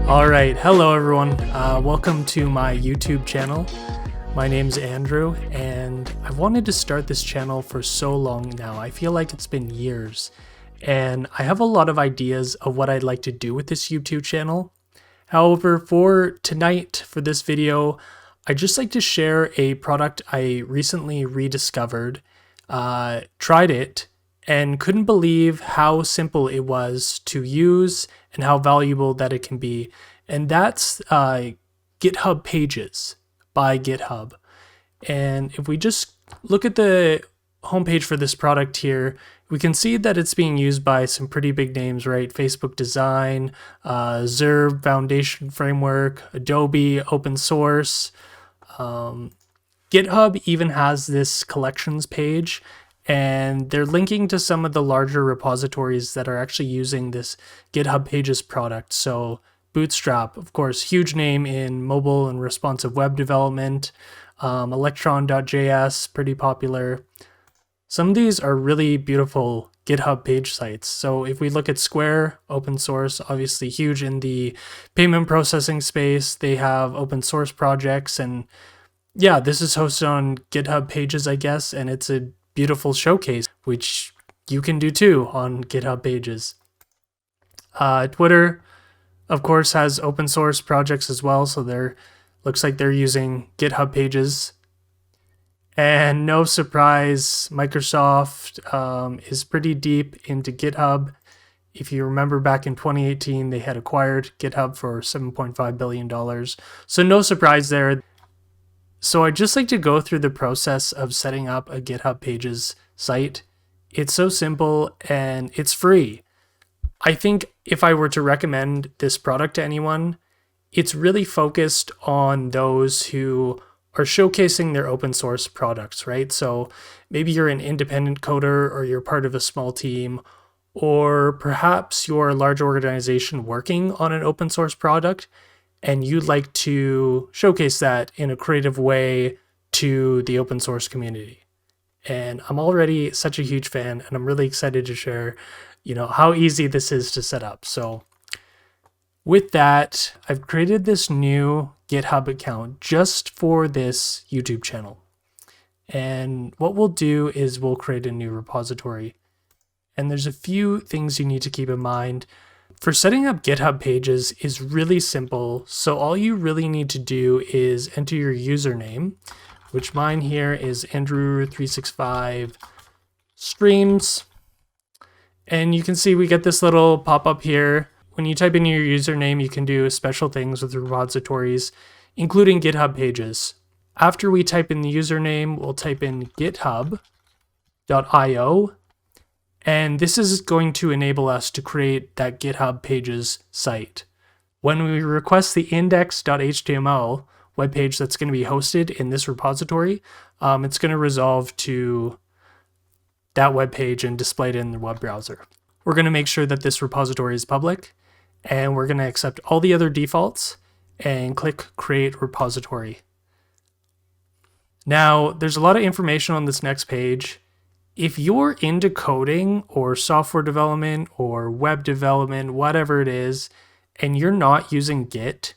Alright, hello everyone. Welcome to my YouTube channel. My name's Andrew, and I've wanted to start this channel for so long now. I feel like it's been years, and I have a lot of ideas of what I'd like to do with this YouTube channel. However, for tonight, for this video, I'd just like to share a product I recently rediscovered, tried it, and couldn't believe how simple it was to use and how valuable that it can be. And that's GitHub Pages by GitHub. And if we just look at the homepage for this product here, we can see that it's being used by some pretty big names, right? Facebook Design, Zurb Foundation Framework, Adobe, open source. GitHub even has this collections page, and they're linking to some of the larger repositories that are actually using this GitHub Pages product. So Bootstrap, of course, huge name in mobile and responsive web development. Electron.js, pretty popular. Some of these are really beautiful GitHub page sites. So if we look at Square, open source, obviously huge in the payment processing space. They have open source projects, and yeah, this is hosted on GitHub Pages, I guess, and it's a beautiful showcase, which you can do too on GitHub Pages. Twitter, of course, has open source projects as well, so looks like they're using GitHub Pages. And no surprise, Microsoft is pretty deep into GitHub. If you remember back in 2018, they had acquired GitHub for $7.5 billion. So no surprise there. So I'd just like to go through the process of setting up a GitHub Pages site. It's so simple and it's free. I think if I were to recommend this product to anyone, it's really focused on those who are showcasing their open source products, right? So maybe you're an independent coder, or you're part of a small team, or perhaps you're a large organization working on an open source product, and you'd like to showcase that in a creative way to the open source community. And I'm already such a huge fan, and I'm really excited to share, how easy this is to set up. So with that, I've created this new GitHub account just for this YouTube channel. And what we'll do is we'll create a new repository. And there's a few things you need to keep in mind. For setting up GitHub Pages is really simple. So all you really need to do is enter your username, which mine here is Andrew365 streams. And you can see we get this little pop-up here. When you type in your username, you can do special things with repositories, including GitHub Pages. After we type in the username, we'll type in github.io. And this is going to enable us to create that GitHub Pages site. When we request the index.html web page that's going to be hosted in this repository, it's going to resolve to that web page and display it in the web browser. We're going to make sure that this repository is public, and we're going to accept all the other defaults and click Create Repository. Now, there's a lot of information on this next page. If you're into coding or software development or web development, whatever it is, and you're not using Git,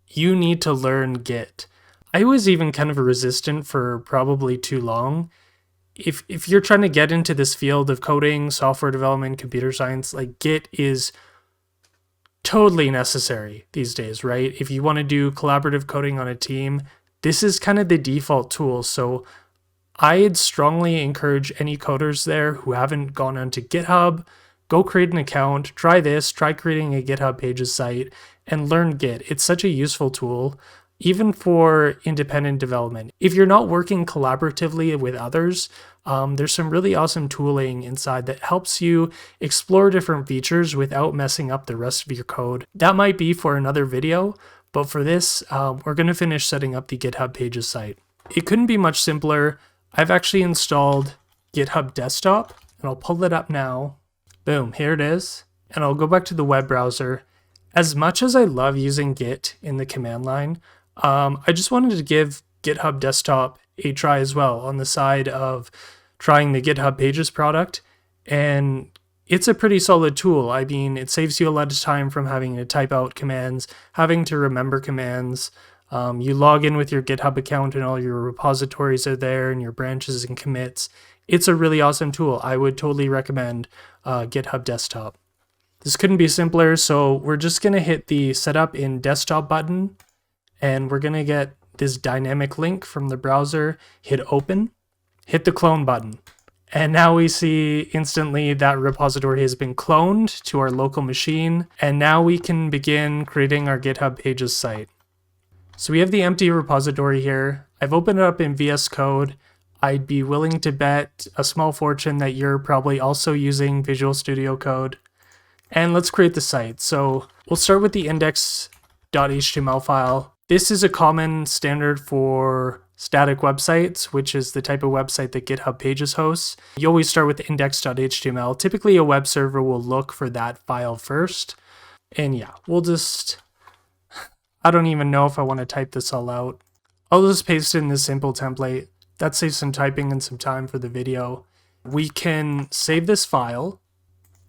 you need to learn Git. I was even kind of resistant for probably too long. If you're trying to get into this field of coding, software development, computer science, like Git is totally necessary these days, right? If you want to do collaborative coding on a team, this is kind of the default tool. So I'd strongly encourage any coders there who haven't gone onto GitHub, go create an account, try creating a GitHub Pages site, and learn Git. It's such a useful tool, even for independent development. If you're not working collaboratively with others, there's some really awesome tooling inside that helps you explore different features without messing up the rest of your code. That might be for another video, but for this, we're going to finish setting up the GitHub Pages site. It couldn't be much simpler. I've actually installed GitHub Desktop, and I'll pull it up now. Boom, here it is. And I'll go back to the web browser. As much as I love using Git in the command line, I just wanted to give GitHub Desktop a try as well on the side of trying the GitHub Pages product. And it's a pretty solid tool. I mean, it saves you a lot of time from having to type out commands, having to remember commands. You log in with your GitHub account and all your repositories are there and your branches and commits. It's a really awesome tool. I would totally recommend GitHub Desktop. This couldn't be simpler, so we're just going to hit the Setup in Desktop button, and we're going to get this dynamic link from the browser, hit Open, hit the Clone button. And now we see instantly that repository has been cloned to our local machine, and now we can begin creating our GitHub Pages site. So we have the empty repository here. I've opened it up in VS Code. I'd be willing to bet a small fortune that you're probably also using Visual Studio Code. And let's create the site. So we'll start with the index.html file. This is a common standard for static websites, which is the type of website that GitHub Pages hosts. You always start with index.html. Typically a web server will look for that file first. And yeah, we'll just, I don't even know if I want to type this all out. I'll just paste it in this simple template. That saves some typing and some time for the video. We can save this file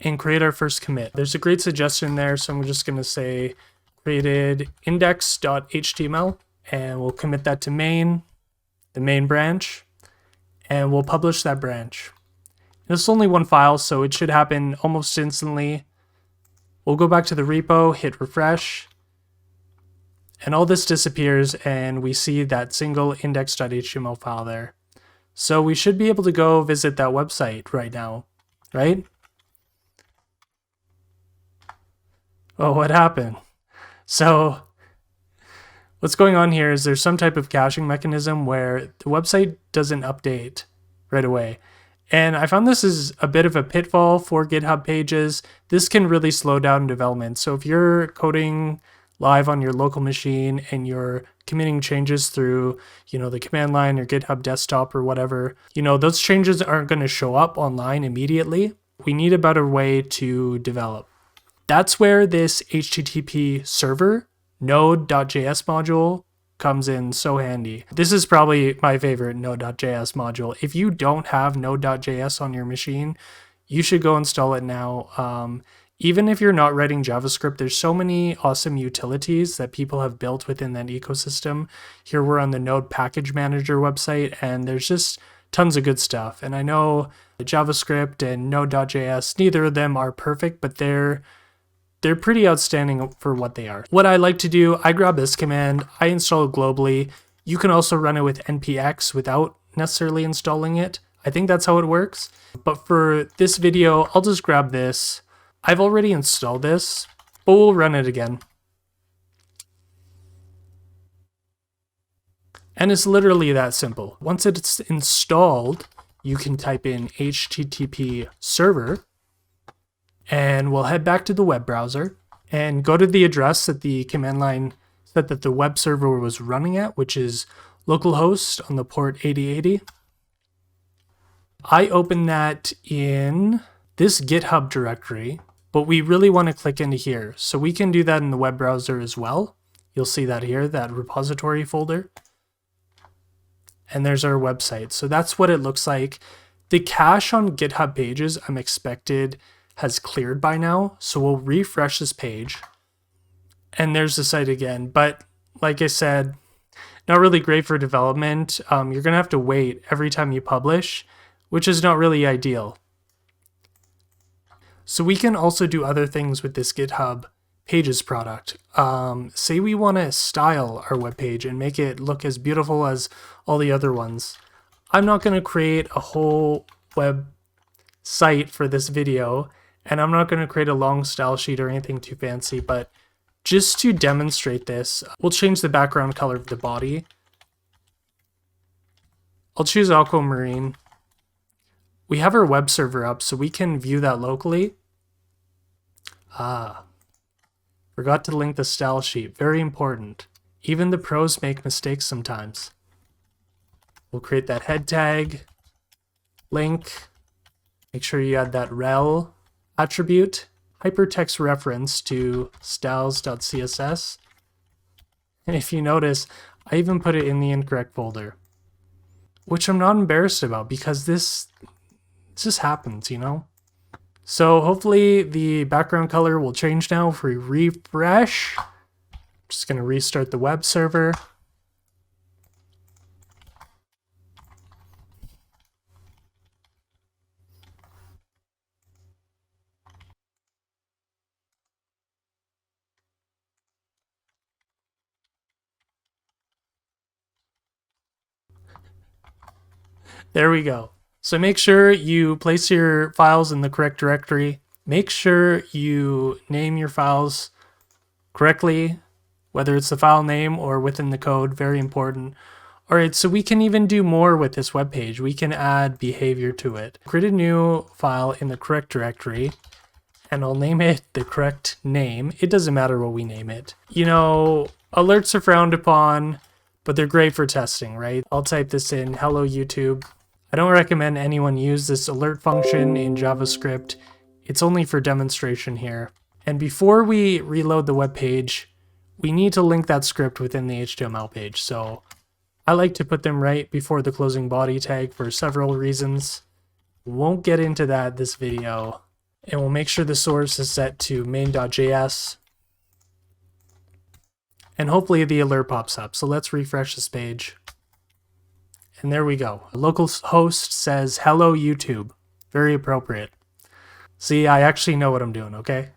and create our first commit. There's a great suggestion there, so I'm just going to say created index.html, and we'll commit that to main, the main branch, and we'll publish that branch. This is only one file, so it should happen almost instantly. We'll go back to the repo, hit refresh, and all this disappears, and we see that single index.html file there. So we should be able to go visit that website right now, right? Oh, what happened? So what's going on here is there's some type of caching mechanism where the website doesn't update right away. And I found this is a bit of a pitfall for GitHub Pages. This can really slow down development. So if you're coding live on your local machine and you're committing changes through, the command line or GitHub Desktop or whatever, those changes aren't going to show up online immediately. We need a better way to develop. That's where this HTTP server node.js module comes in so handy. This is probably my favorite node.js module. If you don't have node.js on your machine, you should go install it now. Even if you're not writing JavaScript, there's so many awesome utilities that people have built within that ecosystem. Here we're on the Node Package Manager website, and there's just tons of good stuff. And I know JavaScript and node.js, neither of them are perfect, but they're pretty outstanding for what they are. What I like to do, I grab this command, I install it globally. You can also run it with npx without necessarily installing it. I think that's how it works. But for this video, I'll just grab this. I've already installed this, but we'll run it again. And it's literally that simple. Once it's installed, you can type in HTTP server, and we'll head back to the web browser and go to the address that the command line said that the web server was running at, which is localhost on the port 8080. I open that in this GitHub directory, but we really want to click into here. So we can do that in the web browser as well. You'll see that here, that repository folder. And there's our website. So that's what it looks like. The cache on GitHub Pages, I'm expected, has cleared by now. So we'll refresh this page. And there's the site again. But like I said, not really great for development. You're going to have to wait every time you publish, which is not really ideal. So we can also do other things with this GitHub Pages product. Say we want to style our web page and make it look as beautiful as all the other ones. I'm not going to create a whole web site for this video, and I'm not going to create a long style sheet or anything too fancy, but just to demonstrate this, we'll change the background color of the body. I'll choose aquamarine. We have our web server up, so we can view that locally. Forgot to link the style sheet. Very important. Even the pros make mistakes sometimes. We'll create that head tag, link, make sure you add that rel attribute, hypertext reference to styles.css. And if you notice, I even put it in the incorrect folder, which I'm not embarrassed about because this just happens, So hopefully the background color will change now if we refresh. Just going to restart the web server. There we go. So make sure you place your files in the correct directory. Make sure you name your files correctly, whether it's the file name or within the code, very important. All right, so we can even do more with this web page. We can add behavior to it. Create a new file in the correct directory, and I'll name it the correct name. It doesn't matter what we name it. You know, alerts are frowned upon, but they're great for testing, right? I'll type this in, hello YouTube. I don't recommend anyone use this alert function in JavaScript. It's only for demonstration here. And before we reload the web page, we need to link that script within the HTML page. So I like to put them right before the closing body tag for several reasons. Won't get into that this video. And we'll make sure the source is set to main.js. And hopefully the alert pops up. So let's refresh this page. And there we go. Localhost says, hello YouTube. Very appropriate. See, I actually know what I'm doing, okay?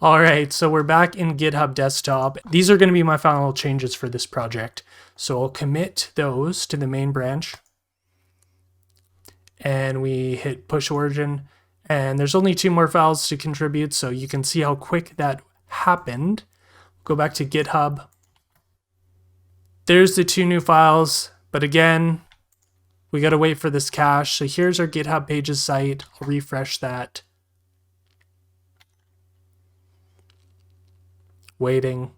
All right, so we're back in GitHub Desktop. These are going to be my final changes for this project. So I'll commit those to the main branch. And we hit push origin. And there's only 2 more files to contribute, so you can see how quick that happened. Go back to GitHub. There's the 2 new files, but again, we got to wait for this cache. So here's our GitHub Pages site. I'll refresh that. Waiting.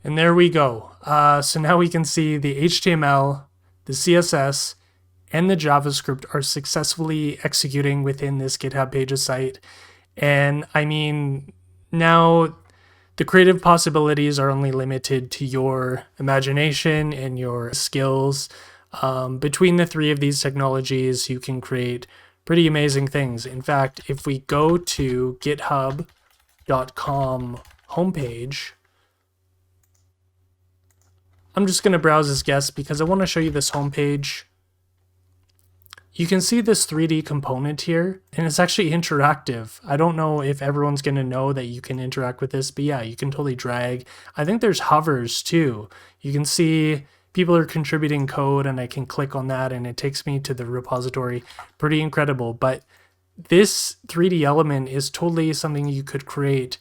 And there we go. So now we can see the HTML, the CSS, and the JavaScript are successfully executing within this GitHub Pages site. And I mean, now the creative possibilities are only limited to your imagination and your skills. Between the 3 of these technologies, you can create pretty amazing things. In fact, if we go to github.com homepage, I'm just going to browse as guest because I want to show you this homepage. You can see this 3D component here, and it's actually interactive. I don't know if everyone's going to know that you can interact with this, but yeah, you can totally drag. I think there's hovers too. You can see people are contributing code, and I can click on that, and it takes me to the repository. Pretty incredible, but this 3D element is totally something you could create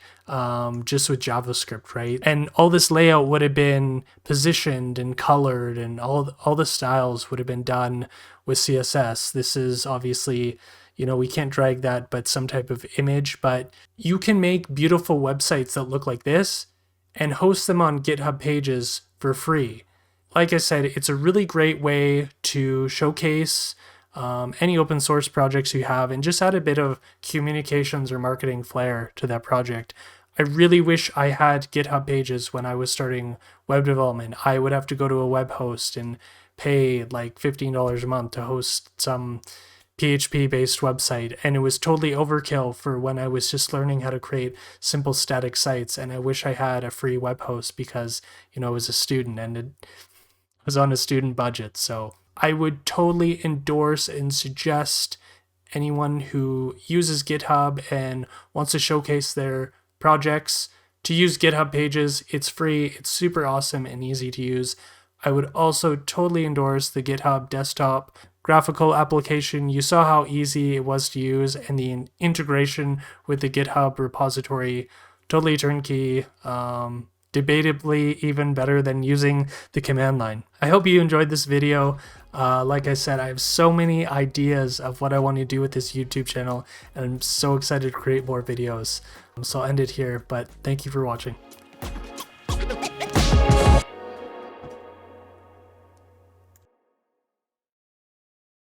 just with JavaScript, right? And all this layout would have been positioned and colored, and all the styles would have been done with CSS. This is obviously, you know, we can't drag that, but some type of image. But you can make beautiful websites that look like this and host them on GitHub Pages for free. Like I said, it's a really great way to showcase any open source projects you have and just add a bit of communications or marketing flair to that project. I really wish I had GitHub Pages when I was starting web development. I would have to go to a web host and pay like $15 a month to host some PHP-based website, and it was totally overkill for when I was just learning how to create simple static sites. And I wish I had a free web host because, you know, I was a student and it was on a student budget. So I would totally endorse and suggest anyone who uses GitHub and wants to showcase their projects to use GitHub Pages. It's free, it's super awesome and easy to use. I would also totally endorse the GitHub Desktop graphical application. You saw how easy it was to use, and the integration with the GitHub repository, totally turnkey. Debatably even better than using the command line. I hope you enjoyed this video. Like I said, I have so many ideas of what I want to do with this YouTube channel, and I'm so excited to create more videos. So I'll end it here, but thank you for watching.